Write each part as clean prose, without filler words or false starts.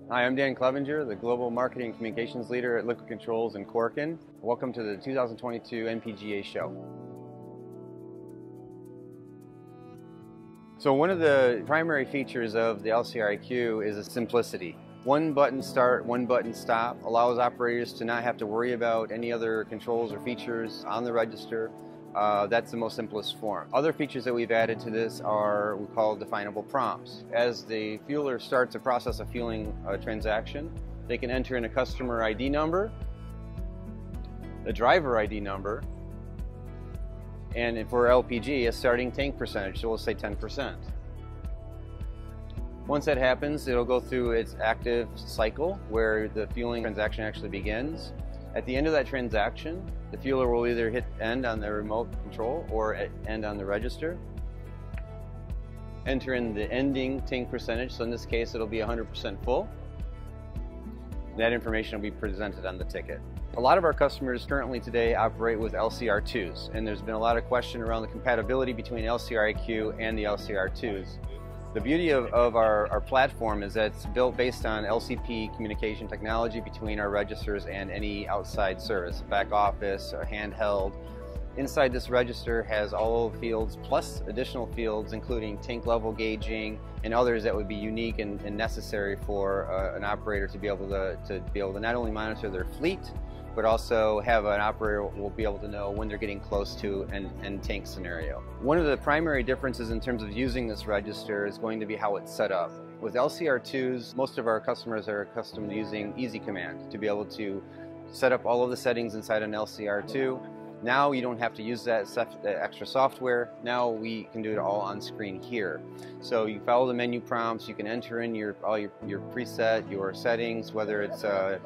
Hi, I'm Dan Clevenger, the Global Marketing and Communications Leader at Liquid Controls in Corkin. Welcome to the 2022 NPGA Show. So one of the primary features of the LCR.iQ is its simplicity. One button start, one button stop allows operators to not have to worry about any other controls or features on the register. That's the most simplest form. Other features that we've added to this are we call definable prompts. As the fueler starts to process a fueling transaction, they can enter in a customer ID number, the driver ID number, and for LPG, a starting tank percentage, so we'll say 10%. Once that happens, it'll go through its active cycle where the fueling transaction actually begins. At the end of that transaction, the fueler will either hit end on the remote control or end on the register. Enter in the ending tank percentage, so in this case it'll be 100% full. That information will be presented on the ticket. A lot of our customers currently today operate with LCR2s, and there's been a lot of question around the compatibility between LCR.iQ and the LCR2s. The beauty of our platform is that it's built based on LCP communication technology between our registers and any outside service, back office, or handheld. Inside this register has all the fields plus additional fields including tank level gauging and others that would be unique and necessary for an operator to be able to not only monitor their fleet, but also have an operator who will be able to know when they're getting close to an tank scenario. One of the primary differences in terms of using this register is going to be how it's set up. With LCR2s, most of our customers are accustomed to using Easy Command to be able to set up all of the settings inside an LCR2. Now you don't have to use that extra software. Now we can do it all on screen here. So you follow the menu prompts, you can enter in your preset, your settings, whether it's a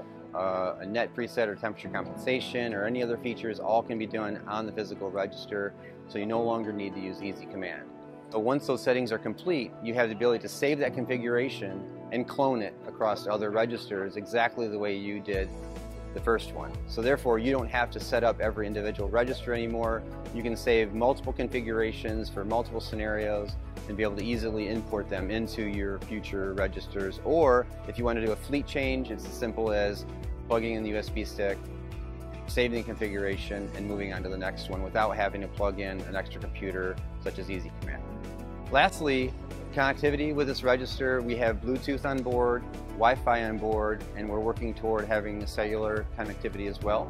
net preset or temperature compensation or any other features, all can be done on the physical register, so you no longer need to use Easy Command. So once those settings are complete, you have the ability to save that configuration and clone it across other registers exactly the way you did the first one. So therefore you don't have to set up every individual register anymore. You can save multiple configurations for multiple scenarios and be able to easily import them into your future registers. Or if you want to do a fleet change, it's as simple as plugging in the USB stick, saving the configuration, and moving on to the next one without having to plug in an extra computer such as Easy Command. Lastly, connectivity with this register. We have Bluetooth on board, Wi-Fi on board, and we're working toward having cellular connectivity as well,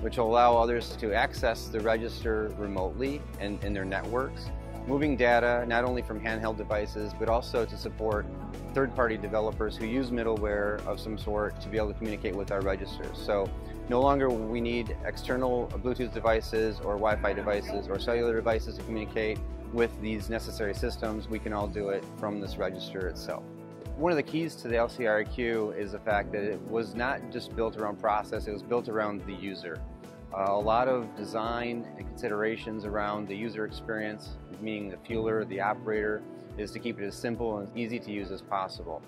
which will allow others to access the register remotely and in their networks, moving data not only from handheld devices, but also to support third-party developers who use middleware of some sort to be able to communicate with our registers. So no longer will we need external Bluetooth devices or Wi-Fi devices or cellular devices to communicate with these necessary systems. We can all do it from this register itself. One of the keys to the LCR.iQ is the fact that it was not just built around process, it was built around the user. A lot of design and considerations around the user experience, meaning the fueler, the operator, is to keep it as simple and easy to use as possible.